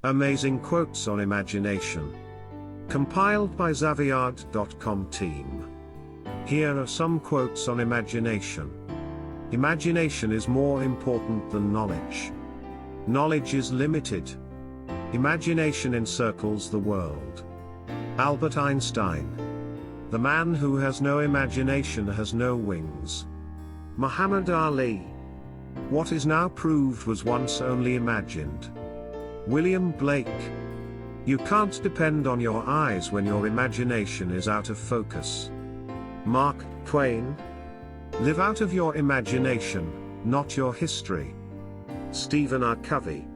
Amazing quotes on imagination. Compiled by Xaviard.com team. Here are some quotes on imagination. Imagination is more important than knowledge. Knowledge is limited. Imagination encircles the world. Albert Einstein. The man who has no imagination has no wings. Muhammad Ali. What is now proved was once only imagined. William Blake. You can't depend on your eyes when your imagination is out of focus. Mark Twain. Live out of your imagination, not your history. Stephen R. Covey.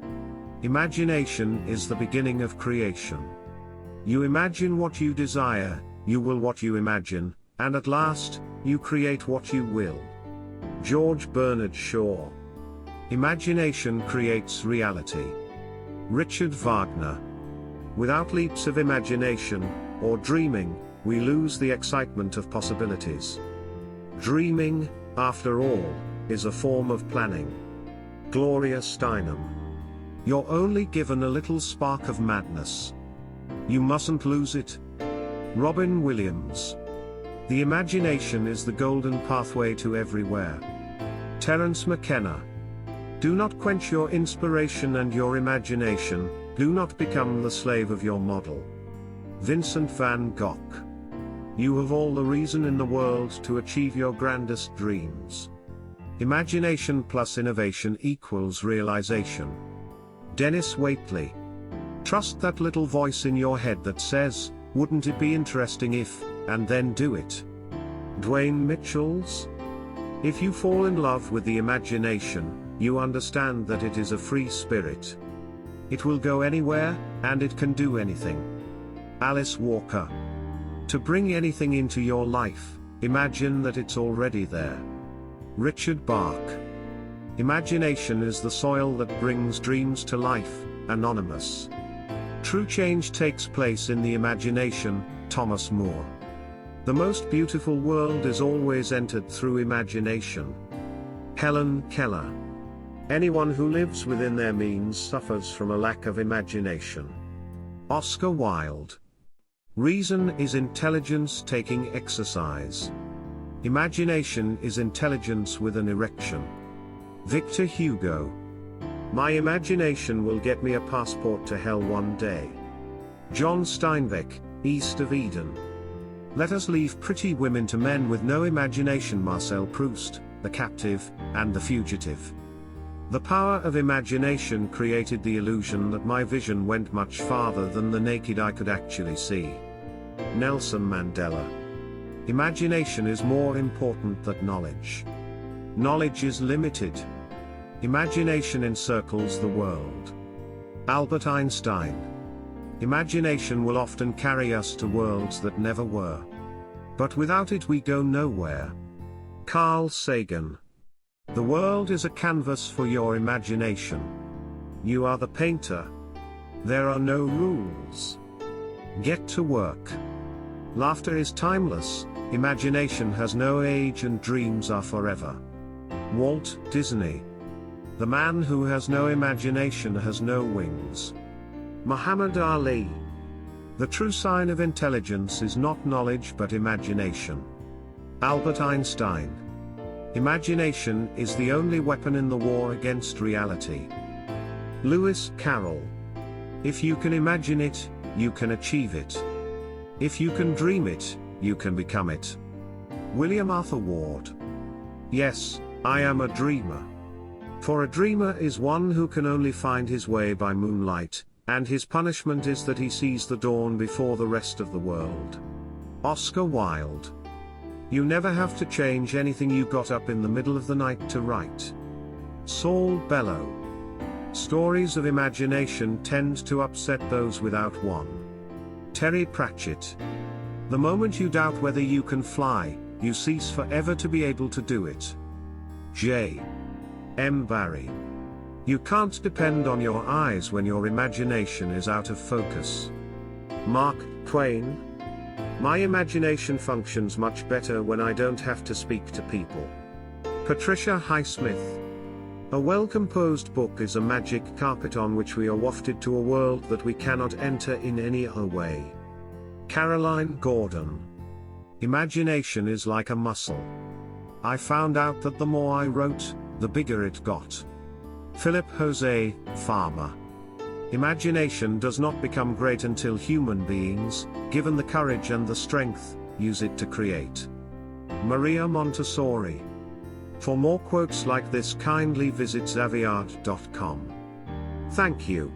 Imagination is the beginning of creation. You imagine what you desire, you will what you imagine, and at last, you create what you will. George Bernard Shaw. Imagination creates reality. Richard Wagner. Without leaps of imagination, or dreaming, we lose the excitement of possibilities. Dreaming, after all, is a form of planning. Gloria Steinem. You're only given a little spark of madness. You mustn't lose it. Robin Williams. The imagination is the golden pathway to everywhere. Terence McKenna. Do not quench your inspiration and your imagination, do not become the slave of your model. Vincent van Gogh. You have all the reason in the world to achieve your grandest dreams. Imagination plus innovation equals realization. Dennis Waitley. Trust that little voice in your head that says, wouldn't it be interesting if, and then do it. Dwayne Mitchells. If you fall in love with the imagination, you understand that it is a free spirit. It will go anywhere, and it can do anything. Alice Walker. To bring anything into your life, imagine that it's already there. Richard Bach. Imagination is the soil that brings dreams to life. Anonymous. True change takes place in the imagination. Thomas More. The most beautiful world is always entered through imagination. Helen Keller. Anyone who lives within their means suffers from a lack of imagination. Oscar Wilde. Reason is intelligence taking exercise. Imagination is intelligence with an erection. Victor Hugo. My imagination will get me a passport to hell one day. John Steinbeck, East of Eden. Let us leave pretty women to men with no imagination. Marcel Proust, The Captive, and The Fugitive. The power of imagination created the illusion that my vision went much farther than the naked eye could actually see. Nelson Mandela. Imagination is more important than knowledge. Knowledge is limited. Imagination encircles the world. Albert Einstein. Imagination will often carry us to worlds that never were. But without it we go nowhere. Carl Sagan. The world is a canvas for your imagination. You are the painter. There are no rules. Get to work. Laughter is timeless, imagination has no age and dreams are forever. Walt Disney. The man who has no imagination has no wings. Muhammad Ali. The true sign of intelligence is not knowledge but imagination. Albert Einstein. Imagination is the only weapon in the war against reality. Lewis Carroll. If you can imagine it, you can achieve it. If you can dream it, you can become it. William Arthur Ward. Yes, I am a dreamer. For a dreamer is one who can only find his way by moonlight, and his punishment is that he sees the dawn before the rest of the world. Oscar Wilde. You never have to change anything you got up in the middle of the night to write. Saul Bellow. Stories of imagination tend to upset those without one. Terry Pratchett. The moment you doubt whether you can fly, you cease forever to be able to do it. J. M. Barrie. You can't depend on your eyes when your imagination is out of focus. Mark Twain. My imagination functions much better when I don't have to speak to people. Patricia Highsmith. A well-composed book is a magic carpet on which we are wafted to a world that we cannot enter in any other way. Caroline Gordon. Imagination is like a muscle. I found out that the more I wrote, the bigger it got. Philip Jose Farmer. Imagination does not become great until human beings, given the courage and the strength, use it to create. Maria Montessori. For more quotes like this, kindly visit xaviard.com. Thank you.